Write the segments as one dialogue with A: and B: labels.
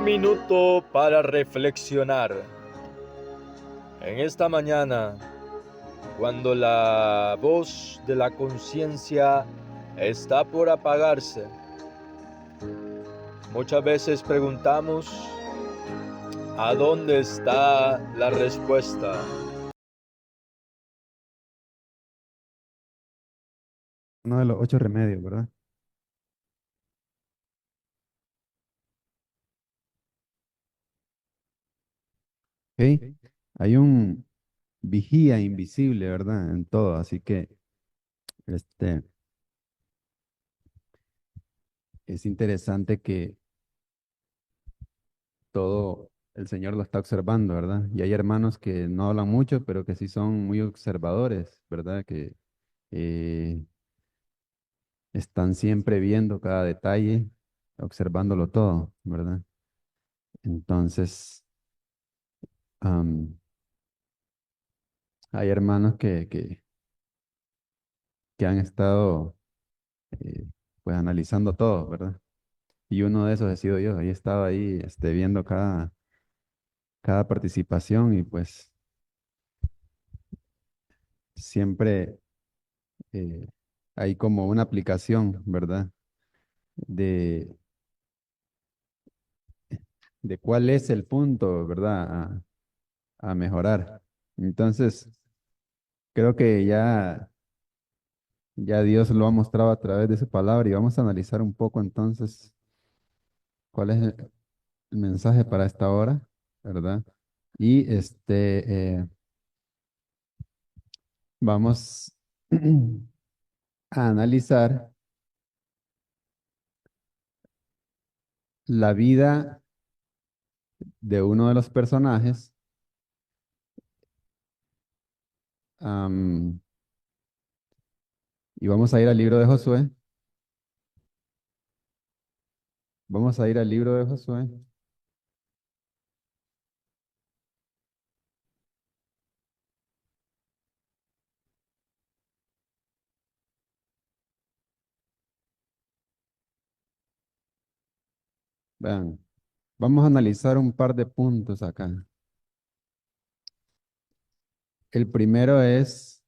A: minuto para reflexionar. En esta mañana, cuando la voz de la conciencia está por apagarse, muchas veces preguntamos, ¿a dónde está la respuesta?
B: Uno de los 8 remedios, ¿verdad? Ok. Hay un vigía invisible, ¿verdad? En todo, así que este, es interesante que todo el Señor lo está observando, ¿verdad? Y hay hermanos que no hablan mucho, pero que sí son muy observadores, ¿verdad? Que eh, están siempre viendo cada detalle, observándolo todo, ¿verdad? Entonces, am, hay hermanos que han estado eh, pues analizando todo, ¿verdad? Y uno de esos he sido yo. Ahí estaba ahí viendo cada participación y pues siempre eh, hay como una aplicación, ¿verdad? De, de cuál es el punto, ¿verdad? A mejorar. Entonces, creo que ya Dios lo ha mostrado a través de su palabra y vamos a analizar un poco entonces cuál es el mensaje para esta hora, ¿verdad? Y vamos a analizar la vida de uno de los personajes. am, y vamos a ir al libro de Josué. Vamos a ir al libro de Josué. Vean, vamos a analizar un par de puntos acá. El primero es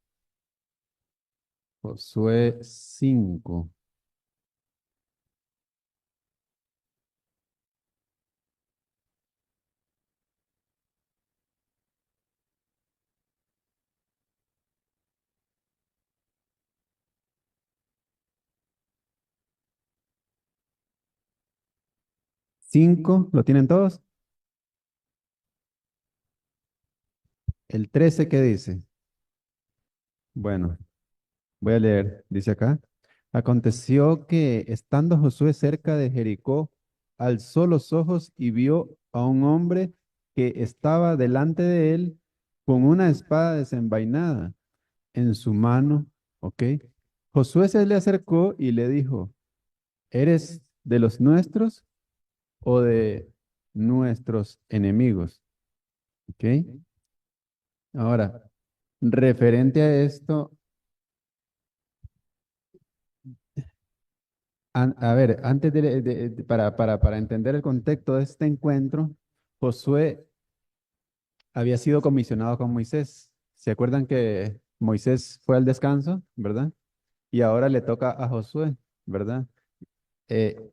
B: Josué 5. 5, ¿lo tienen todos? El 13, ¿qué dice? Bueno, voy a leer. Dice acá. Aconteció que estando Josué cerca de Jericó, alzó los ojos y vio a un hombre que estaba delante de él con una espada desenvainada en su mano, ¿ok? Josué se le acercó y le dijo, ¿eres de los nuestros o de nuestros enemigos? ¿Ok? Ahora, referente a esto, a ver, antes para entender el contexto de este encuentro, Josué había sido comisionado con Moisés. ¿Se acuerdan que Moisés fue al descanso, verdad? Y ahora le toca a Josué, ¿verdad? Eh,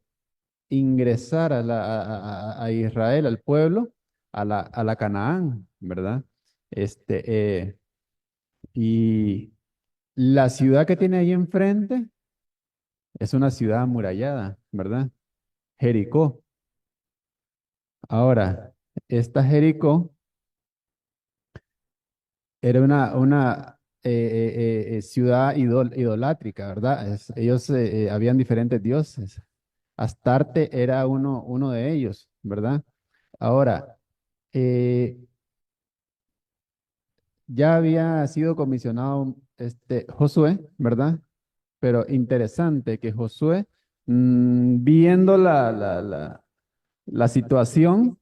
B: ingresar a Israel, al pueblo, a la Canaán, ¿verdad? Este, eh, y la ciudad que tiene ahí enfrente es una ciudad amurallada, ¿verdad? Jericó. Ahora, esta Jericó era una ciudad idolátrica, ¿verdad? Ellos habían diferentes dioses. Astarte era uno de ellos, ¿verdad? Ahora, eh, ya había sido comisionado Josué, ¿verdad? Pero interesante que Josué, viendo la situación,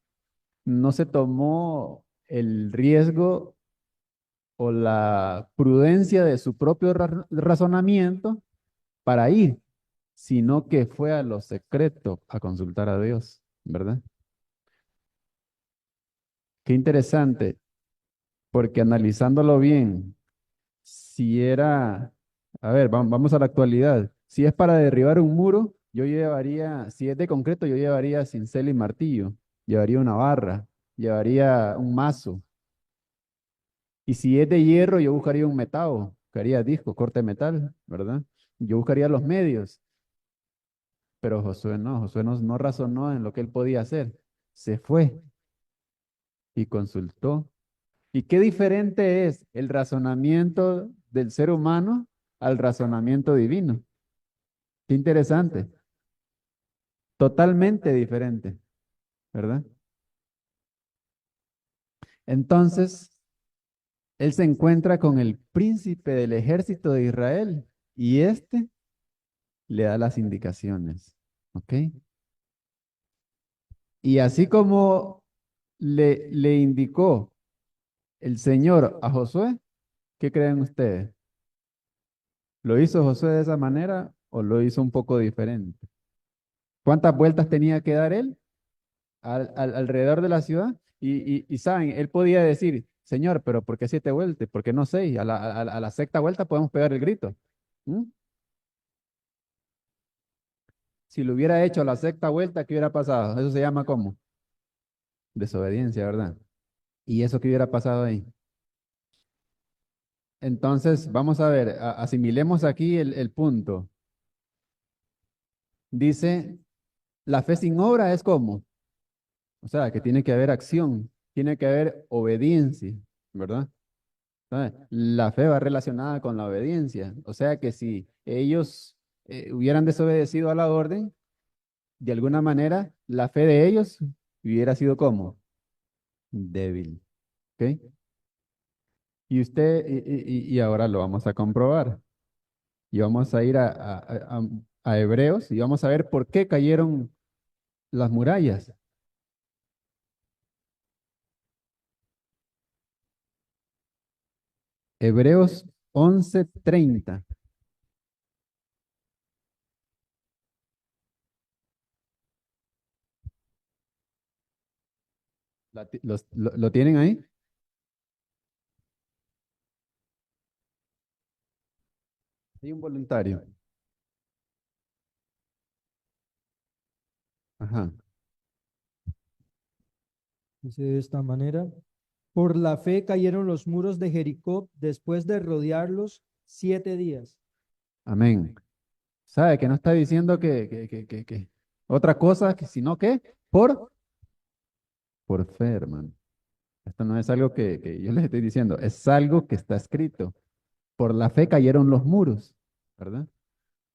B: no se tomó el riesgo o la prudencia de su propio razonamiento para ir, sino que fue a lo secreto a consultar a Dios, ¿verdad? Qué interesante, porque analizándolo bien, si era, a ver, vamos a la actualidad. Si es para derribar un muro, yo llevaría, si es de concreto, yo llevaría cincel y martillo, llevaría una barra, llevaría un mazo. Y si es de hierro, yo buscaría un metao, buscaría disco, corte de metal, ¿verdad? Yo buscaría los medios, pero Josué no razonó en lo que él podía hacer. Se fue y consultó. ¿Y qué diferente es el razonamiento del ser humano al razonamiento divino? Qué interesante. Totalmente diferente, ¿verdad? Entonces, él se encuentra con el príncipe del ejército de Israel y este le da las indicaciones, ¿ok? Y así como le indicó el Señor a Josué, ¿qué creen ustedes? ¿Lo hizo Josué de esa manera o lo hizo un poco diferente? ¿Cuántas vueltas tenía que dar él alrededor de la ciudad? Y saben, él podía decir, Señor, pero ¿por qué 7 vueltas? ¿Por qué no 6? A la sexta vuelta podemos pegar el grito. ¿Mm? Si lo hubiera hecho a la sexta vuelta, ¿qué hubiera pasado? Eso se llama ¿cómo? Desobediencia, ¿verdad? ¿Y eso qué hubiera pasado ahí? Entonces, vamos a ver, asimilemos aquí el punto. Dice, la fe sin obra es como, o sea, que tiene que haber acción, tiene que haber obediencia, ¿verdad? La fe va relacionada con la obediencia. O sea que si ellos hubieran desobedecido a la orden, de alguna manera la fe de ellos hubiera sido como débil. ¿Ok? Y ahora lo vamos a comprobar. Y vamos a ir a Hebreos y vamos a ver por qué cayeron las murallas. Hebreos 11:30. ¿Lo tienen ahí? Hay un voluntario. Ajá.
C: Dice de esta manera, por la fe cayeron los muros de Jericó después de rodearlos 7 días.
B: Amén. ¿Sabe que no está diciendo que otra cosa, que sino que por fe, hermano? Esto no es algo que yo les estoy diciendo, es algo que está escrito. Por la fe cayeron los muros, ¿verdad?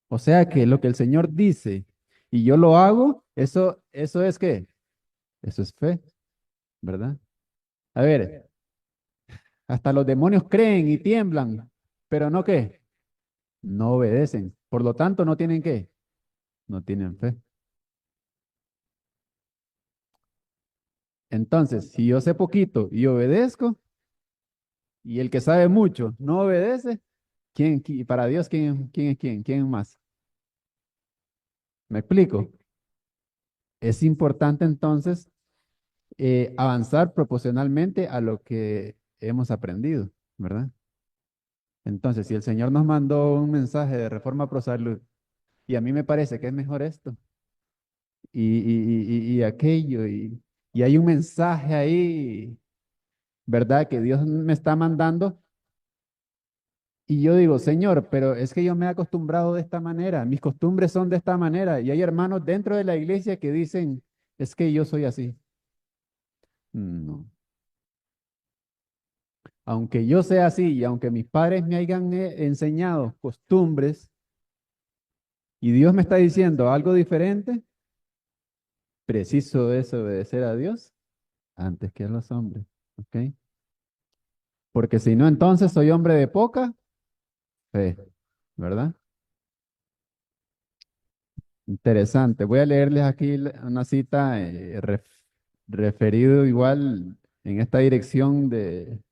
B: O sea que lo que el Señor dice y yo lo hago, eso es qué? Eso es fe, ¿verdad? A ver, hasta los demonios creen y tiemblan, pero no qué, no obedecen. Por lo tanto, no tienen qué, no tienen fe. Entonces, si yo sé poquito y obedezco, y el que sabe mucho no obedece, para Dios, quién es quién? ¿Quién es más? ¿Me explico? Es importante entonces avanzar proporcionalmente a lo que hemos aprendido, ¿verdad? Entonces, si el Señor nos mandó un mensaje de reforma pro salud y a mí me parece que es mejor esto y aquello y hay un mensaje ahí, ¿verdad? Que Dios me está mandando y yo digo, Señor, pero es que yo me he acostumbrado de esta manera, mis costumbres son de esta manera y hay hermanos dentro de la iglesia que dicen, es que yo soy así. No. Aunque yo sea así y aunque mis padres me hayan enseñado costumbres y Dios me está diciendo algo diferente, preciso es obedecer a Dios antes que a los hombres, ¿ok? Porque si no, entonces soy hombre de poca fe, ¿verdad? Interesante. Voy a leerles aquí una cita referido igual en esta dirección de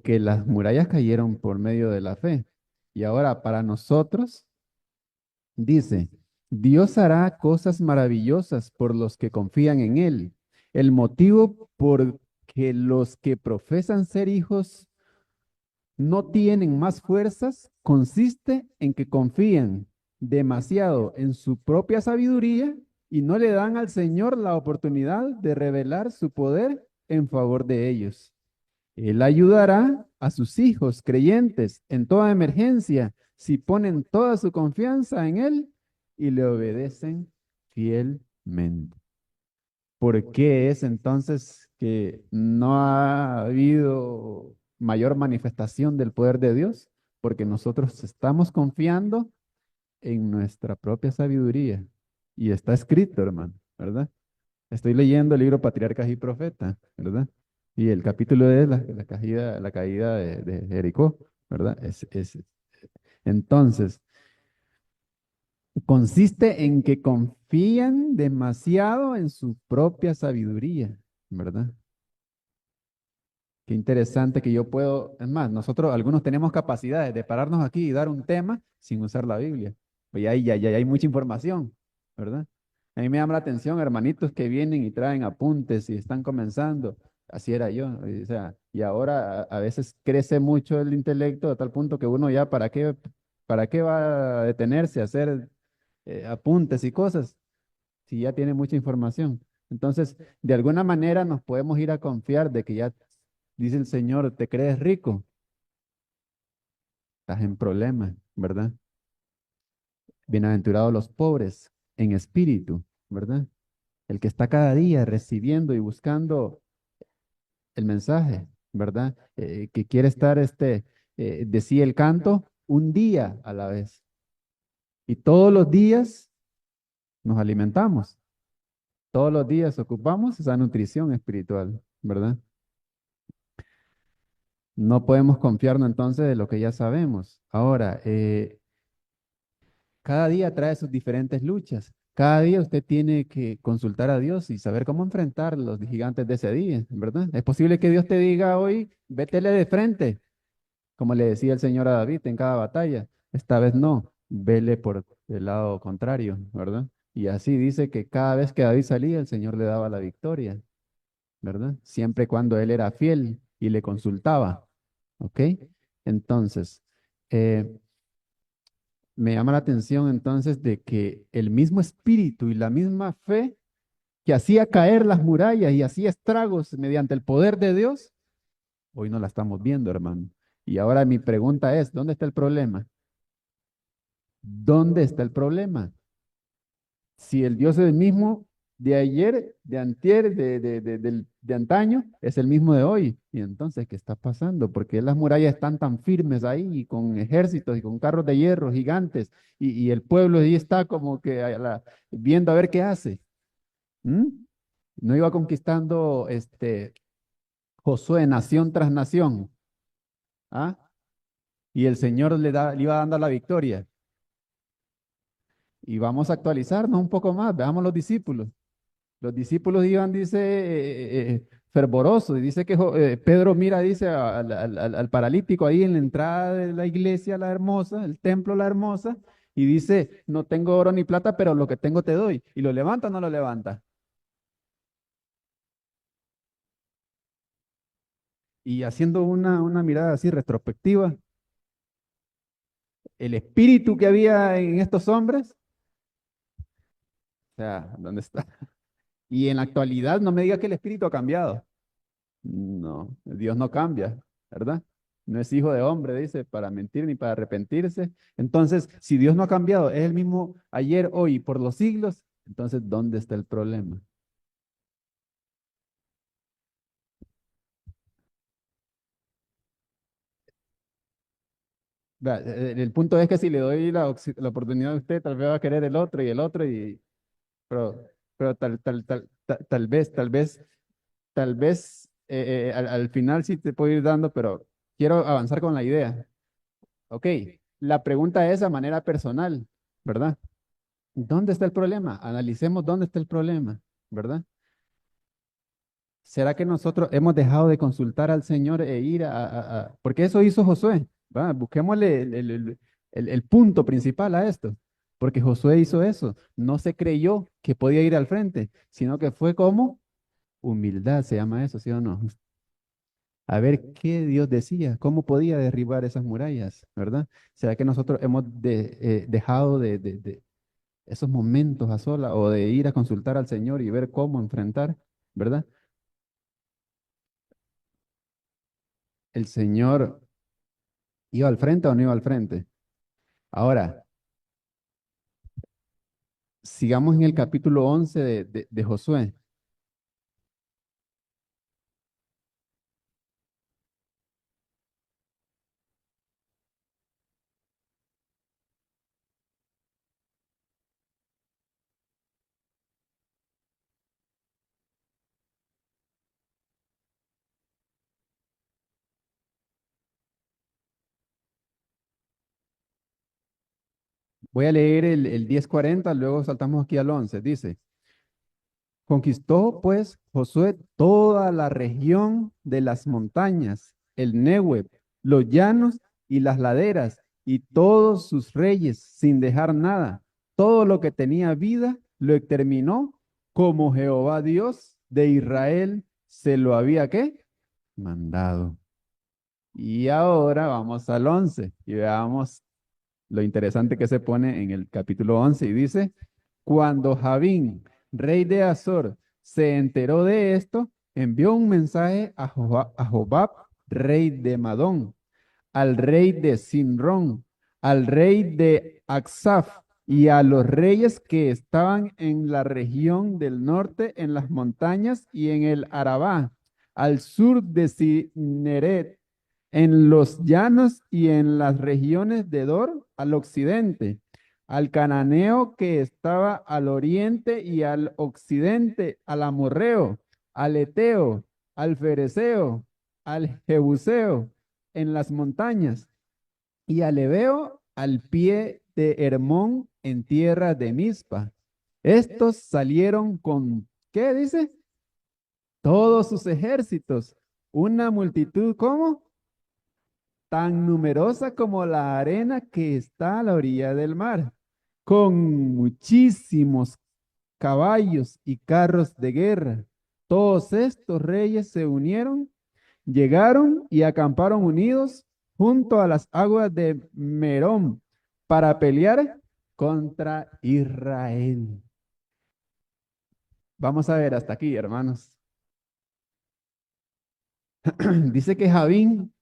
B: que las murallas cayeron por medio de la fe. Y ahora para nosotros, dice, Dios hará cosas maravillosas por los que confían en Él. El motivo por que los que profesan ser hijos no tienen más fuerzas consiste en que confían demasiado en su propia sabiduría y no le dan al Señor la oportunidad de revelar su poder en favor de ellos. Él ayudará a sus hijos creyentes en toda emergencia si ponen toda su confianza en Él y le obedecen fielmente. ¿Por qué es entonces que no ha habido mayor manifestación del poder de Dios? Porque nosotros estamos confiando en nuestra propia sabiduría. Y está escrito, hermano, ¿verdad? Estoy leyendo el libro Patriarcas y Profetas, ¿verdad? Y el capítulo de la caída de Jericó, ¿verdad? Entonces, consiste en que confían demasiado en su propia sabiduría, ¿verdad? Qué interesante que yo puedo, es más, nosotros algunos tenemos capacidades de pararnos aquí y dar un tema sin usar la Biblia. Pues ya hay mucha información, ¿verdad? A mí me llama la atención hermanitos que vienen y traen apuntes y están comenzando. Así era yo, o sea, y ahora a veces crece mucho el intelecto a tal punto que uno ya, para qué va a detenerse a hacer apuntes y cosas si ya tiene mucha información? Entonces, de alguna manera nos podemos ir a confiar de que ya dice el Señor, ¿te crees rico? Estás en problemas, ¿verdad? Bienaventurados los pobres en espíritu, ¿verdad? El que está cada día recibiendo y buscando el mensaje, ¿verdad? Que quiere estar, decía el canto, un día a la vez. Y todos los días nos alimentamos, todos los días ocupamos esa nutrición espiritual, ¿verdad? No podemos confiarnos entonces de lo que ya sabemos. Ahora, cada día trae sus diferentes luchas. Cada día usted tiene que consultar a Dios y saber cómo enfrentar los gigantes de ese día, ¿verdad? Es posible que Dios te diga hoy, vétele de frente, como le decía el Señor a David en cada batalla. Esta vez no, vele por el lado contrario, ¿verdad? Y así dice que cada vez que David salía, el Señor le daba la victoria, ¿verdad? Siempre cuando él era fiel y le consultaba, ¿ok? Entonces, eh, me llama la atención entonces de que el mismo espíritu y la misma fe que hacía caer las murallas y hacía estragos mediante el poder de Dios, hoy no la estamos viendo, hermano. Y ahora mi pregunta es, ¿dónde está el problema? ¿Dónde está el problema? Si el Dios es el mismo de ayer, de antier, de antaño, es el mismo de hoy. Y entonces, ¿qué está pasando? Porque las murallas están tan firmes ahí, y con ejércitos y con carros de hierro gigantes, y el pueblo ahí está como que viendo a ver qué hace. ¿Mm? No iba conquistando Josué nación tras nación, ¿ah? Y el Señor le iba dando la victoria. Y vamos a actualizarnos un poco más, veamos los discípulos. Los discípulos iban, dice, fervorosos, y dice que Pedro mira, dice, al paralítico ahí en la entrada de la iglesia, la hermosa, el templo, la hermosa, y dice, no tengo oro ni plata, pero lo que tengo te doy. ¿Y lo levanta o no lo levanta? Y haciendo una mirada así retrospectiva, el espíritu que había en estos hombres, o sea, ¿dónde está? Y en la actualidad no me diga que el espíritu ha cambiado. No, Dios no cambia, ¿verdad? No es hijo de hombre, dice, para mentir ni para arrepentirse. Entonces, si Dios no ha cambiado, es el mismo ayer, hoy y por los siglos, entonces, ¿dónde está el problema? Vea, el punto es que si le doy la oportunidad a usted, tal vez va a querer el otro y el otro, pero, pero tal vez al final sí te puedo ir dando, pero quiero avanzar con la idea. Ok, la pregunta es a manera personal, ¿verdad? ¿Dónde está el problema? Analicemos dónde está el problema, ¿verdad? ¿Será que nosotros hemos dejado de consultar al Señor e ir porque eso hizo Josué, ¿va? Busquémosle el punto principal a esto. porque Josué hizo eso. No se creyó que podía ir al frente, sino que fue como humildad, se llama eso, ¿sí o no? A ver qué Dios decía, cómo podía derribar esas murallas, ¿verdad? ¿Será que nosotros hemos dejado de esos momentos a sola o de ir a consultar al Señor y ver cómo enfrentar, ¿verdad? El Señor iba al frente o no iba al frente. Ahora, sigamos en el capítulo 11 de Josué. Voy a leer el 10:40, luego saltamos aquí al 11. Dice, conquistó pues Josué toda la región de las montañas, el Negev, los llanos y las laderas, y todos sus reyes, sin dejar nada. Todo lo que tenía vida lo exterminó, como Jehová Dios de Israel se lo había, ¿qué? Mandado. Y ahora vamos al 11 y veamos lo interesante que se pone en el capítulo 11 y dice, cuando Javín, rey de Azor, se enteró de esto, envió un mensaje a Jobab, rey de Madón, al rey de Sinrón, al rey de Aksaf y a los reyes que estaban en la región del norte, en las montañas y en el Arabá, al sur de Cineret, en los llanos y en las regiones de Dor al occidente, al cananeo que estaba al oriente y al occidente, al amorreo, al eteo, al fereceo, al jebuseo en las montañas y al heveo al pie de Hermón en tierra de Mizpa. Estos salieron con, ¿qué dice? Todos sus ejércitos, una multitud, ¿cómo? Tan numerosa como la arena que está a la orilla del mar, con muchísimos caballos y carros de guerra. Todos estos reyes se unieron, llegaron y acamparon unidos junto a las aguas de Merón para pelear contra Israel. Vamos a ver hasta aquí, hermanos. Dice que Javín,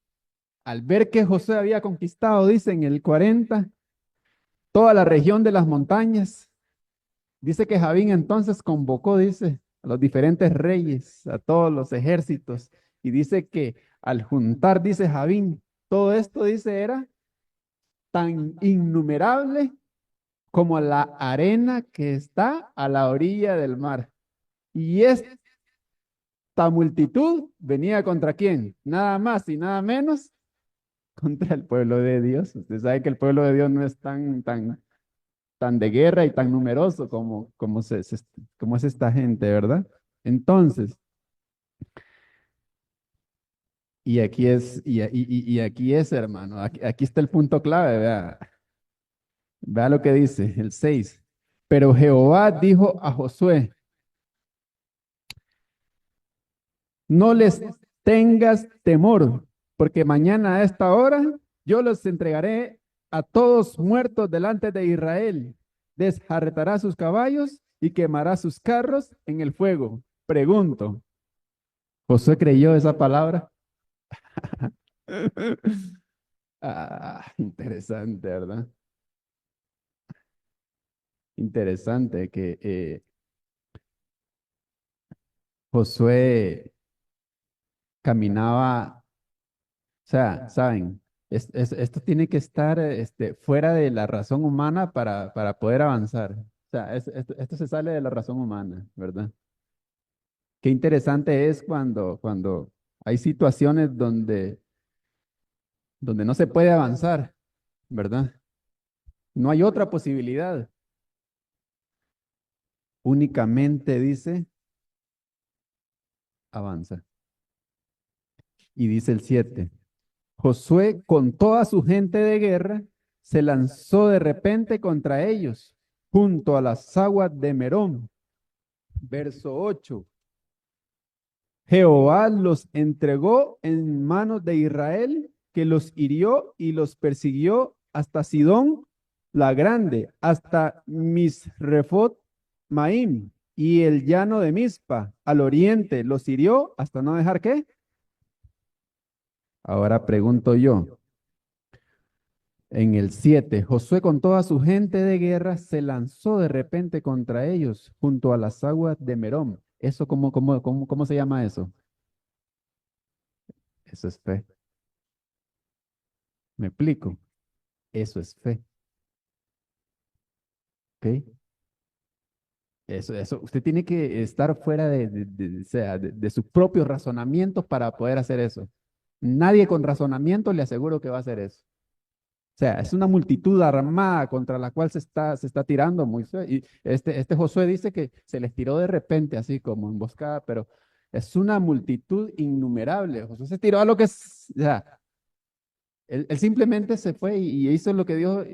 B: al ver que José había conquistado, dice en el 40, toda la región de las montañas. Dice que Javín entonces convocó, dice, a los diferentes reyes, a todos los ejércitos, y dice que al juntar, dice Javín, todo esto, dice, era tan innumerable como la arena que está a la orilla del mar. Y esta multitud venía contra quién, nada más y nada menos contra el pueblo de Dios. Usted sabe que el pueblo de Dios no es tan de guerra y tan numeroso como es esta gente, ¿verdad? Entonces, y aquí es, hermano, aquí está el punto clave, vea, vea lo que dice, el 6. Pero Jehová dijo a Josué, no les tengas temor, porque mañana a esta hora yo los entregaré a todos muertos delante de Israel. Desjarretará sus caballos y quemará sus carros en el fuego. Pregunto, ¿Josué creyó esa palabra? Interesante, ¿verdad? Interesante que Josué caminaba, o sea, ¿saben? Esto tiene que estar fuera de la razón humana para poder avanzar. O sea, esto se sale de la razón humana, ¿verdad? Qué interesante es cuando hay situaciones donde no se puede avanzar, ¿verdad? No hay otra posibilidad. Únicamente dice, avanza. Y dice el 7. Josué con toda su gente de guerra se lanzó de repente contra ellos, junto a las aguas de Merón. Verso 8. Jehová los entregó en manos de Israel, que los hirió y los persiguió hasta Sidón la grande, hasta Misrefot Maim y el llano de Mizpa, al oriente, los hirió hasta no dejar qué. Ahora pregunto yo, en el 7, Josué con toda su gente de guerra se lanzó de repente contra ellos junto a las aguas de Merón. ¿Eso cómo se llama eso? Eso es fe. ¿Me explico? Eso es fe. ¿Ok? Eso, usted tiene que estar fuera o sea, de sus propios razonamientos para poder hacer eso. Nadie con razonamiento le aseguro que va a hacer eso. O sea, es una multitud armada contra la cual se está tirando Moisés. Y este Josué dice que se les tiró de repente, así como emboscada, pero es una multitud innumerable. Josué se tiró a lo que es, o sea, él simplemente se fue y hizo lo que Dios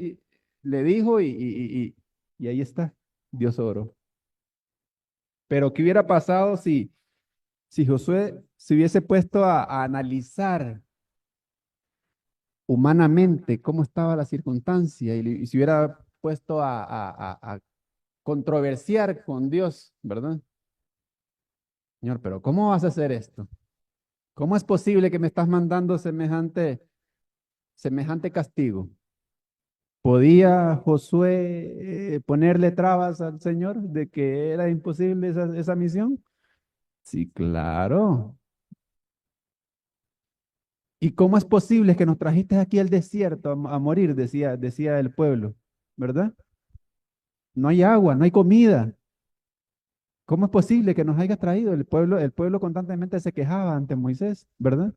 B: le dijo y ahí está, Dios oró. Pero ¿qué hubiera pasado si Josué se hubiese puesto a analizar humanamente cómo estaba la circunstancia y se hubiera puesto a controversiar con Dios, ¿verdad? Señor, pero ¿cómo vas a hacer esto? ¿Cómo es posible que me estás mandando semejante castigo? ¿Podía Josué ponerle trabas al Señor de que era imposible esa misión? Sí, claro. ¿Y cómo es posible que nos trajiste aquí al desierto a morir? Decía el pueblo, ¿verdad? No hay agua, no hay comida. ¿Cómo es posible que nos hayas traído? El pueblo constantemente se quejaba ante Moisés, ¿verdad?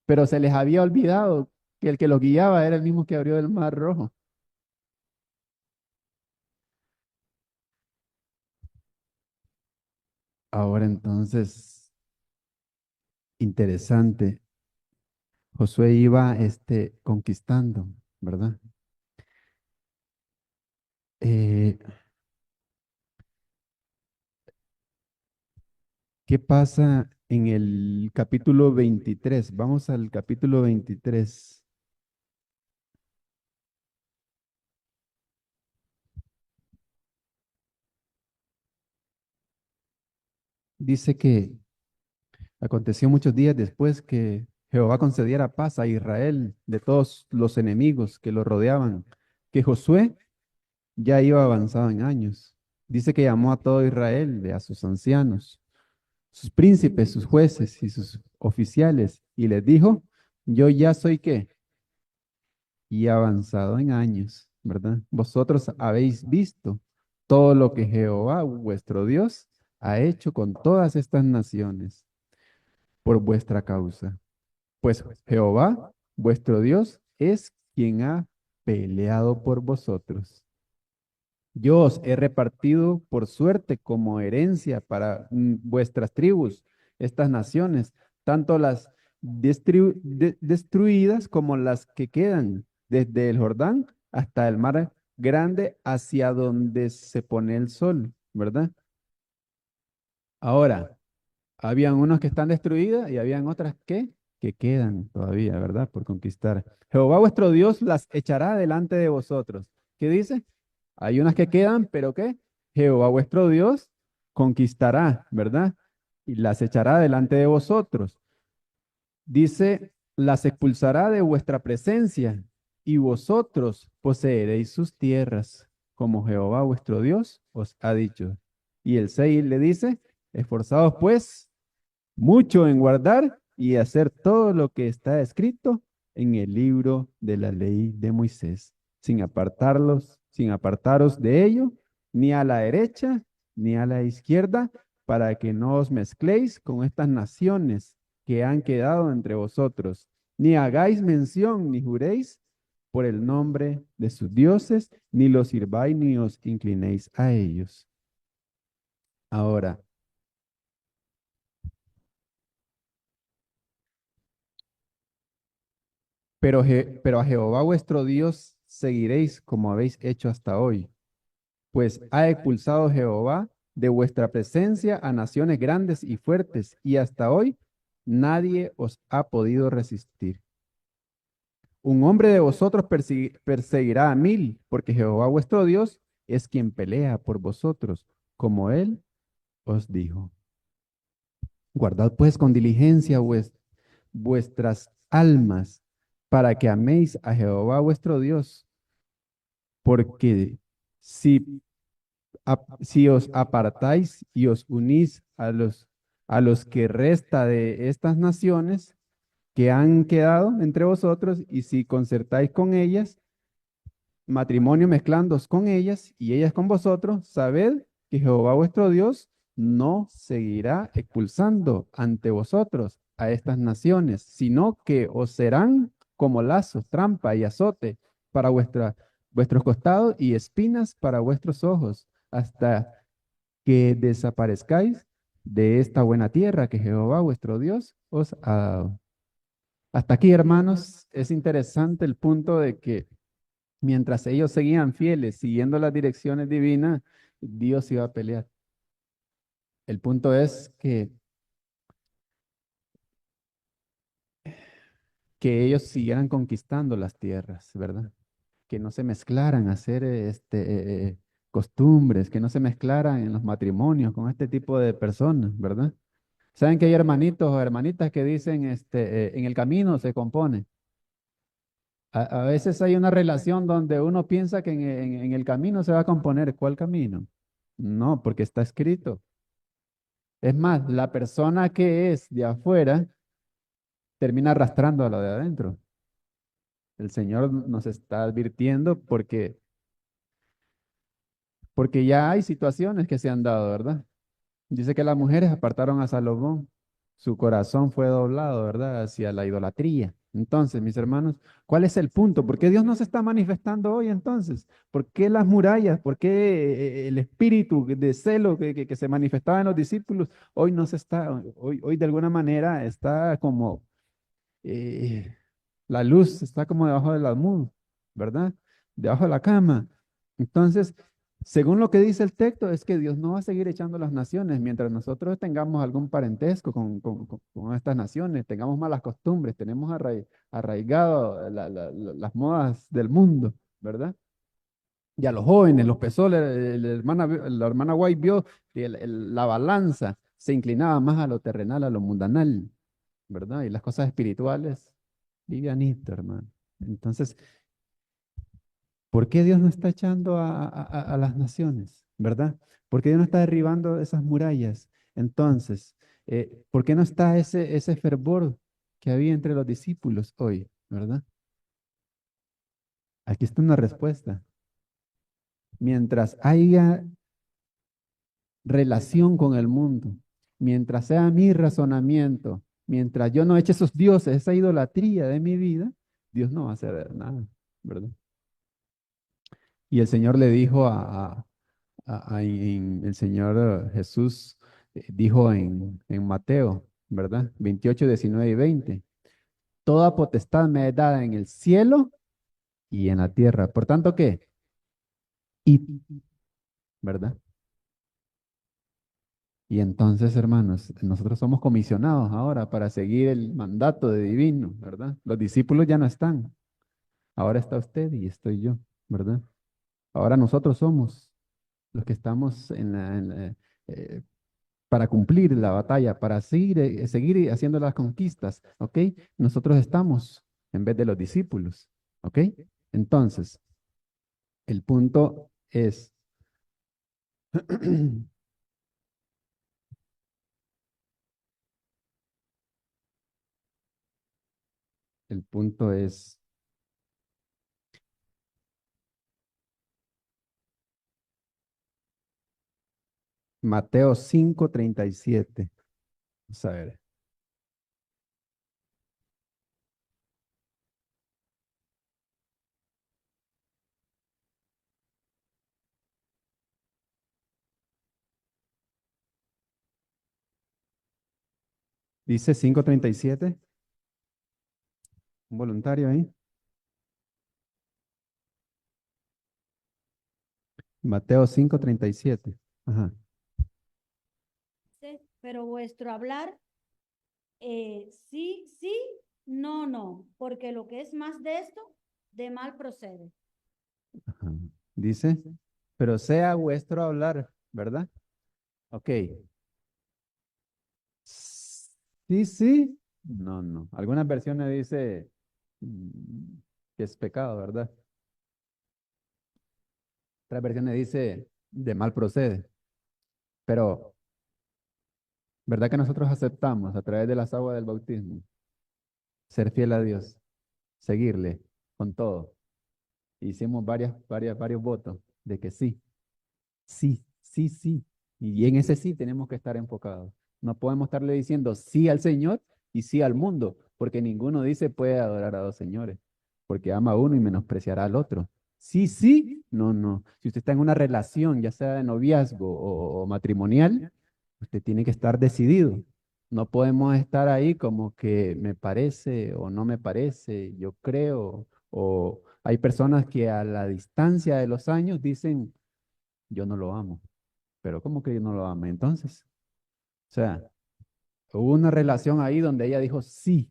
B: Pero se les había olvidado que el que los guiaba era el mismo que abrió el mar rojo. Ahora entonces, interesante, Josué iba conquistando, ¿verdad? Eh, ¿Qué pasa en el capítulo 23? Vamos al capítulo 23. Dice que aconteció muchos días después que Jehová concediera paz a Israel de todos los enemigos que lo rodeaban, que Josué ya iba avanzado en años. Dice que llamó a todo Israel, a sus ancianos, sus príncipes, sus jueces y sus oficiales, y les dijo, yo ya soy qué, y avanzado en años, ¿verdad? Vosotros habéis visto todo lo que Jehová, vuestro Dios, ha hecho con todas estas naciones por vuestra causa. Pues Jehová, vuestro Dios, es quien ha peleado por vosotros. Yo os he repartido por suerte como herencia para vuestras tribus, estas naciones, tanto las destruidas como las que quedan, desde el Jordán hasta el mar grande, hacia donde se pone el sol, ¿verdad? Ahora, habían unos que están destruidas y habían otras que quedan todavía, ¿verdad? Por conquistar. Jehová vuestro Dios las echará delante de vosotros. ¿Qué dice? Hay unas que quedan, pero ¿qué? Jehová vuestro Dios conquistará, ¿verdad? Y las echará delante de vosotros. Dice, las expulsará de vuestra presencia y vosotros poseeréis sus tierras, como Jehová vuestro Dios os ha dicho. Y el 6 le dice, esforzaos pues mucho en guardar y hacer todo lo que está escrito en el libro de la ley de Moisés, sin apartaros de ello, ni a la derecha ni a la izquierda, para que no os mezcléis con estas naciones que han quedado entre vosotros, ni hagáis mención ni juréis por el nombre de sus dioses, ni los sirváis ni os inclinéis a ellos. Ahora, pero a Jehová vuestro Dios seguiréis como habéis hecho hasta hoy, pues ha expulsado Jehová de vuestra presencia a naciones grandes y fuertes, y hasta hoy nadie os ha podido resistir. Un hombre de vosotros perseguirá a 1000, porque Jehová vuestro Dios es quien pelea por vosotros, como él os dijo. Guardad pues con diligencia vuestras almas, para que améis a Jehová vuestro Dios, porque si, si os apartáis y os unís a los que resta de estas naciones que han quedado entre vosotros, y si concertáis con ellas, matrimonio mezclándoos con ellas y ellas con vosotros, sabed que Jehová vuestro Dios no seguirá expulsando ante vosotros a estas naciones, sino que os serán como lazos, trampa y azote para vuestros costados y espinas para vuestros ojos, hasta que desaparezcáis de esta buena tierra que Jehová vuestro Dios os ha dado. Hasta aquí, hermanos, es interesante el punto de que mientras ellos seguían fieles, siguiendo las direcciones divinas, Dios iba a pelear. El punto es que ellos siguieran conquistando las tierras, ¿verdad? Que no se mezclaran a hacer costumbres, que no se mezclaran en los matrimonios con este tipo de personas, ¿verdad? Saben que hay hermanitos o hermanitas que dicen, en el camino se compone. A veces hay una relación donde uno piensa que en el camino se va a componer. ¿Cuál camino? No, porque está escrito. Es más, la persona que es de afuera termina arrastrando a lo de adentro. El Señor nos está advirtiendo porque ya hay situaciones que se han dado, ¿verdad? Dice que las mujeres apartaron a Salomón, su corazón fue doblado, ¿verdad? Hacia la idolatría. Entonces, mis hermanos, ¿cuál es el punto? ¿Por qué Dios no se está manifestando hoy entonces? ¿Por qué las murallas? ¿Por qué el espíritu de celo que se manifestaba en los discípulos hoy no se está, hoy de alguna manera está como eh, la luz está como debajo del almud, ¿verdad? Debajo de la cama. Entonces, según lo que dice el texto, es que Dios no va a seguir echando las naciones mientras nosotros tengamos algún parentesco con estas naciones, tengamos malas costumbres, tenemos arraigado las modas del mundo, ¿verdad? Y a los jóvenes, los pezones, la hermana White vio que la balanza se inclinaba más a lo terrenal, a lo mundanal, ¿verdad? Y las cosas espirituales, livianito, hermano. Entonces, ¿por qué Dios no está echando a las naciones, verdad? ¿Por qué Dios no está derribando esas murallas? Entonces, ¿por qué no está ese fervor que había entre los discípulos hoy, verdad? Aquí está una respuesta. Mientras haya relación con el mundo, mientras sea mi razonamiento, mientras yo no eche esos dioses, esa idolatría de mi vida, Dios no va a hacer nada, ¿verdad? Y el Señor le dijo el Señor Jesús dijo en Mateo, ¿verdad? 28, 19 y 20, toda potestad me es dada en el cielo y en la tierra. Por tanto, ¿qué? Y, ¿verdad? Y entonces, hermanos, nosotros somos comisionados ahora para seguir el mandato de divino, ¿verdad? Los discípulos ya no están. Ahora está usted y estoy yo, ¿verdad? Ahora nosotros somos los que estamos eh, para cumplir la batalla, para seguir haciendo las conquistas, ¿ok? Nosotros estamos en vez de los discípulos, ¿ok? Entonces, el punto es, el punto es, Mateo 5:37. Vamos a ver. Dice 5:37, un voluntario ahí. Mateo 5:37. Ajá.
D: Dice, pero vuestro hablar, sí, sí, no, no, porque lo que es más de esto, de mal procede.
B: Ajá. Dice, pero sea vuestro hablar, ¿verdad? Ok. Sí, sí. No, no. Algunas versiones dice que es pecado, ¿verdad? Otras versiones dice de mal procede. Pero, ¿verdad que nosotros aceptamos a través de las aguas del bautismo ser fiel a Dios, seguirle con todo? Hicimos varios votos de que sí, sí, sí, sí. Y en ese sí tenemos que estar enfocados. No podemos estarle diciendo sí al Señor y sí al mundo, porque ninguno dice puede adorar a dos señores, porque ama a uno y menospreciará al otro. Sí, sí, no, no. Si usted está en una relación, ya sea de noviazgo o matrimonial, usted tiene que estar decidido. No podemos estar ahí como que me parece o no me parece, yo creo, o hay personas que a la distancia de los años dicen, yo no lo amo, pero ¿cómo que yo no lo amo? Entonces, o sea, hubo una relación ahí donde ella dijo sí,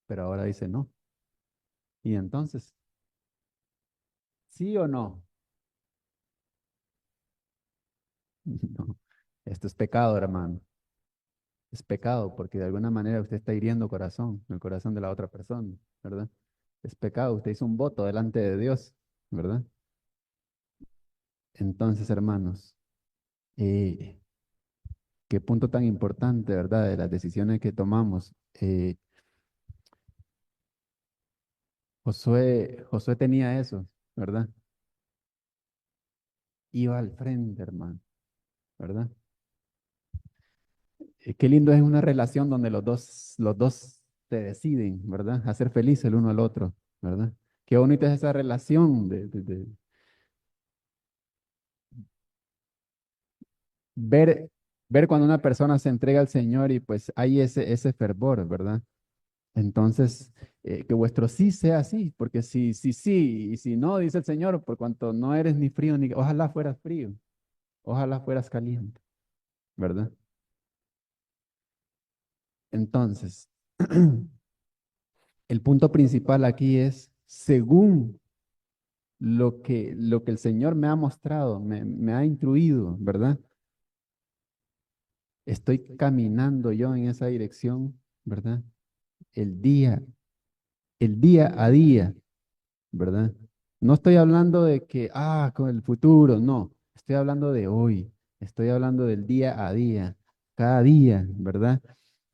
B: pero ahora dice no. Y entonces, ¿sí o no? No, esto es pecado, hermano. Es pecado porque de alguna manera usted está hiriendo el corazón de la otra persona, ¿verdad? Es pecado, usted hizo un voto delante de Dios, ¿verdad? Entonces, hermanos, eh, qué punto tan importante, ¿verdad? De las decisiones que tomamos. Josué tenía eso, ¿verdad? Iba al frente, hermano, ¿verdad? Qué lindo es una relación donde los dos se deciden, ¿verdad? A ser felices el uno al otro, ¿verdad? Qué bonita es esa relación de ver, ver cuando una persona se entrega al Señor y pues hay ese fervor, ¿verdad? Entonces, que vuestro sí sea así, porque si sí y si no, dice el Señor, por cuanto no eres ni frío ni, ojalá fueras frío, ojalá fueras caliente, ¿verdad? Entonces, el punto principal aquí es, según lo que el Señor me ha mostrado, me ha instruido, ¿verdad? Estoy caminando yo en esa dirección, ¿verdad? El día, el día a día, ¿verdad? No estoy hablando de que, con el futuro, no, estoy hablando de hoy, estoy hablando del día a día, cada día, ¿verdad?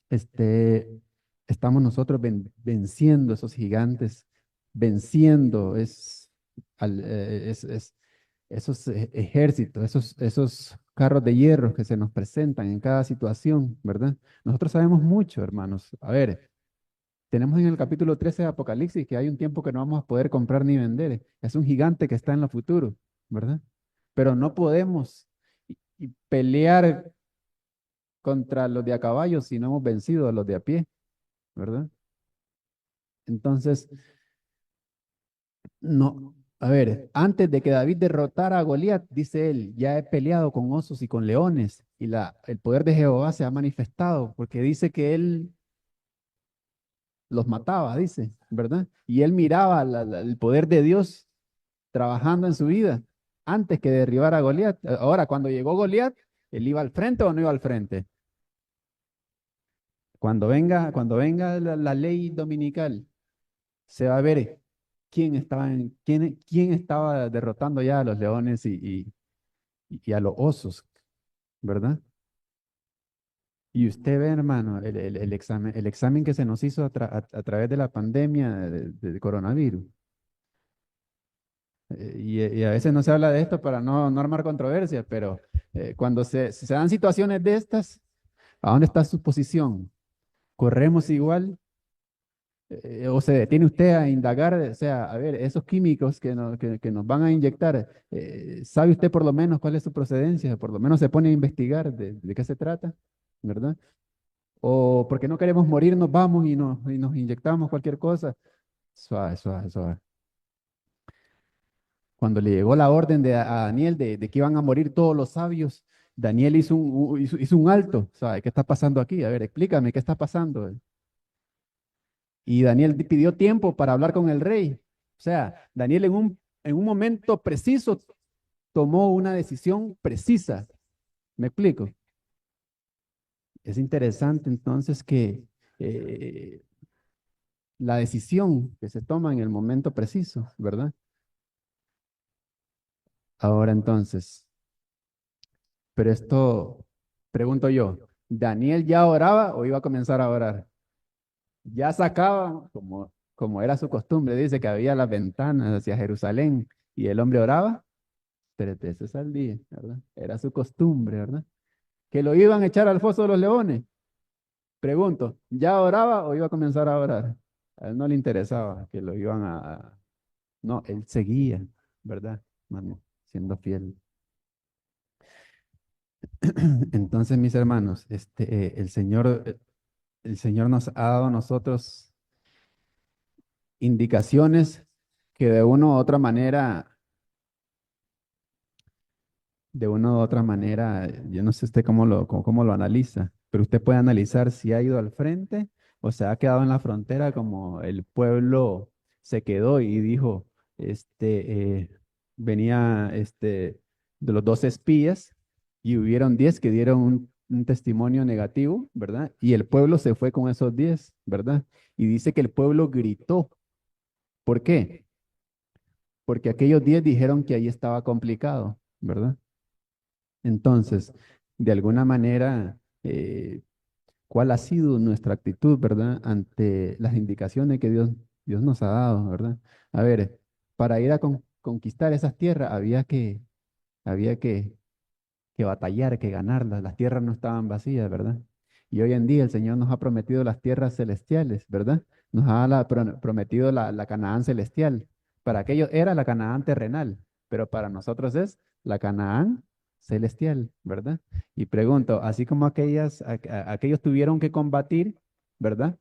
B: Este, estamos nosotros venciendo esos gigantes, venciendo esos ejércitos, esos carros de hierro que se nos presentan en cada situación, ¿verdad? Nosotros sabemos mucho, hermanos. A ver, tenemos en el capítulo 13 de Apocalipsis que hay un tiempo que no vamos a poder comprar ni vender. Es un gigante que está en lo futuro, ¿verdad? Pero no podemos y pelear contra los de a caballo si no hemos vencido a los de a pie, ¿verdad? Entonces, no, a ver, antes de que David derrotara a Goliat, dice él, ya he peleado con osos y con leones, y el poder de Jehová se ha manifestado, porque dice que él los mataba, dice, ¿verdad? Y él miraba el poder de Dios trabajando en su vida antes que derribar a Goliat. Ahora, cuando llegó Goliat, ¿él iba al frente o no iba al frente? Cuando venga la ley dominical, se va a ver quién estaba derrotando ya a los leones y a los osos, ¿verdad? Y usted ve, hermano, el examen que se nos hizo a través de la pandemia de coronavirus. Y a veces no se habla de esto para no armar controversias, pero cuando se dan situaciones de estas, ¿a dónde está su posición? ¿Corremos igual? ¿O se detiene usted a indagar? O sea, a ver, esos químicos que nos van a inyectar, ¿sabe usted por lo menos cuál es su procedencia? Por lo menos se pone a investigar de qué se trata, ¿verdad? O porque no queremos morir, nos vamos y nos inyectamos cualquier cosa. Suave, suave, suave. Cuando le llegó la orden a Daniel de que iban a morir todos los sabios, Daniel hizo un alto. ¿Sabe qué está pasando aquí? A ver, explícame qué está pasando. Y Daniel pidió tiempo para hablar con el rey. O sea, Daniel en un momento preciso tomó una decisión precisa. ¿Me explico? Es interesante entonces que eh, la decisión que se toma en el momento preciso, ¿verdad? Ahora entonces, pero esto, pregunto yo, ¿Daniel ya oraba o iba a comenzar a orar? Ya sacaba, como era su costumbre, dice que había las ventanas hacia Jerusalén y el hombre oraba 3 veces al día, ¿verdad? Era su costumbre, ¿verdad? Que lo iban a echar al foso de los leones. Pregunto, ¿ya oraba o iba a comenzar a orar? A él no le interesaba que lo iban a... No, él seguía, ¿verdad? Mano, siendo fiel. Entonces, mis hermanos, el Señor nos ha dado a nosotros indicaciones que de una u otra manera, yo no sé usted cómo lo analiza, pero usted puede analizar si ha ido al frente o se ha quedado en la frontera como el pueblo se quedó y dijo, venía de los 12 espías y hubieron 10 que dieron un testimonio negativo, ¿verdad? Y el pueblo se fue con esos 10, ¿verdad? Y dice que el pueblo gritó. ¿Por qué? Porque aquellos 10 dijeron que ahí estaba complicado, ¿verdad? Entonces, de alguna manera, ¿cuál ha sido nuestra actitud, verdad, ante las indicaciones que Dios nos ha dado, verdad? A ver, para ir a conquistar esas tierras había que batallar, que ganarlas. Las tierras no estaban vacías, ¿verdad? Y hoy en día el Señor nos ha prometido las tierras celestiales, ¿verdad? Nos ha prometido la Canaán celestial. Para aquellos era la Canaán terrenal, pero para nosotros es la Canaán celestial, ¿verdad? Y pregunto, así como aquellos tuvieron que combatir, ¿verdad?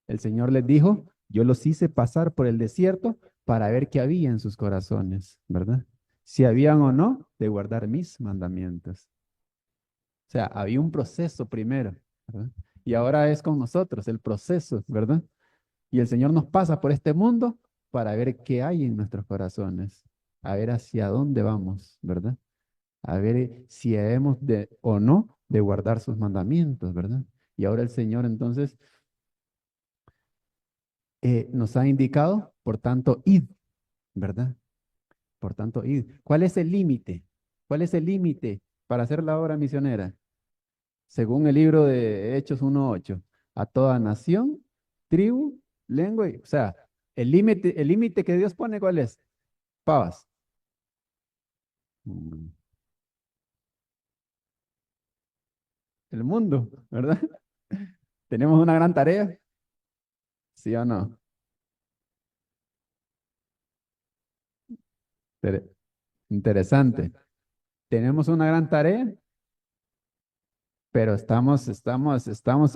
B: El Señor les dijo, yo los hice pasar por el desierto para ver qué había en sus corazones, ¿verdad? Si habían o no de guardar mis mandamientos. O sea, había un proceso primero, ¿verdad? Y ahora es con nosotros el proceso, ¿verdad? Y el Señor nos pasa por este mundo para ver qué hay en nuestros corazones, a ver hacia dónde vamos, ¿verdad? A ver si debemos de o no de guardar sus mandamientos, ¿verdad? Y ahora el Señor entonces nos ha indicado, por tanto, id, ¿verdad? Por tanto, id. ¿Cuál es el límite? ¿Cuál es el límite para hacer la obra misionera? Según el libro de Hechos 1:8, a toda nación, tribu, lengua, o sea, el límite que Dios pone, ¿cuál es? Pavas. Mm, El mundo, ¿verdad? Tenemos una gran tarea, ¿sí o no? Inter- Interesante. Tenemos una gran tarea, pero estamos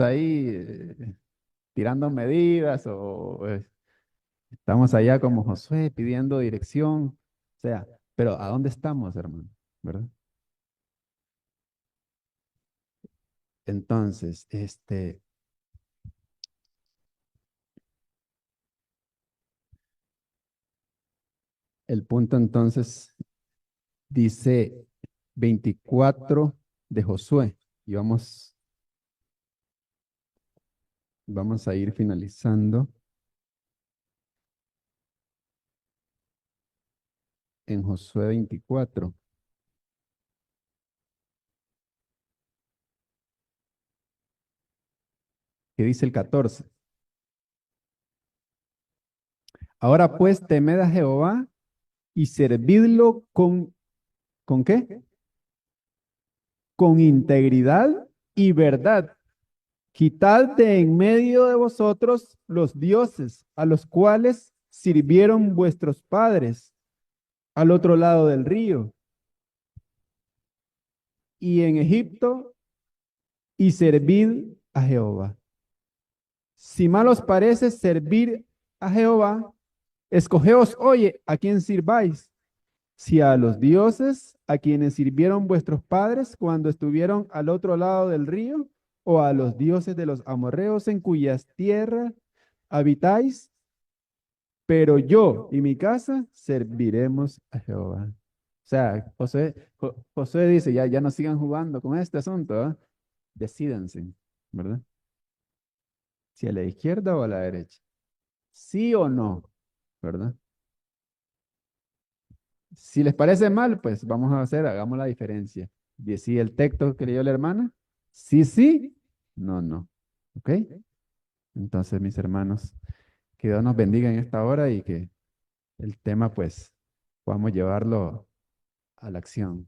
B: ahí tirando medidas o estamos allá como Josué pidiendo dirección. O sea, pero ¿a dónde estamos, hermano? ¿Verdad? Entonces, el punto entonces dice 24 de Josué. Y vamos a ir finalizando en Josué 24. Que dice el 14. Ahora pues temed a Jehová y servidlo ¿con qué? Con integridad y verdad. Quitad de en medio de vosotros los dioses a los cuales sirvieron vuestros padres al otro lado del río y en Egipto y servid a Jehová. Si mal os parece servir a Jehová, escogeos, oye, a quién sirváis, si a los dioses a quienes sirvieron vuestros padres cuando estuvieron al otro lado del río, o a los dioses de los amorreos en cuyas tierras habitáis, pero yo y mi casa serviremos a Jehová. O sea, Josué dice, ya no sigan jugando con este asunto, ¿ah? Decídanse, ¿verdad? Si a la izquierda o a la derecha. ¿Sí o no? ¿Verdad? Si les parece mal, pues hagamos la diferencia. Decía el texto que leyó la hermana. Sí, sí, no, no. ¿Ok? Entonces, mis hermanos, que Dios nos bendiga en esta hora y que el tema, pues, podamos llevarlo a la acción.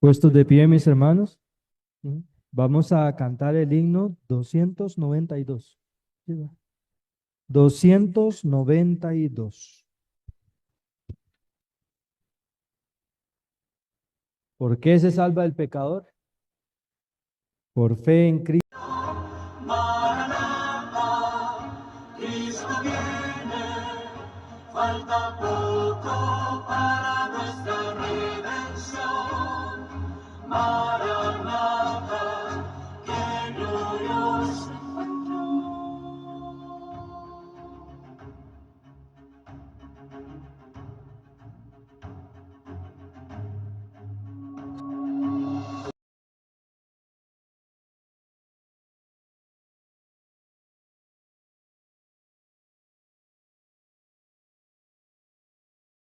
C: Puestos de pie, mis hermanos. Vamos a cantar el himno 292. Sí, va. 292. ¿Por qué se salva el pecador? Por fe en Cristo.
E: Cristo viene, falta poco para nuestra redención.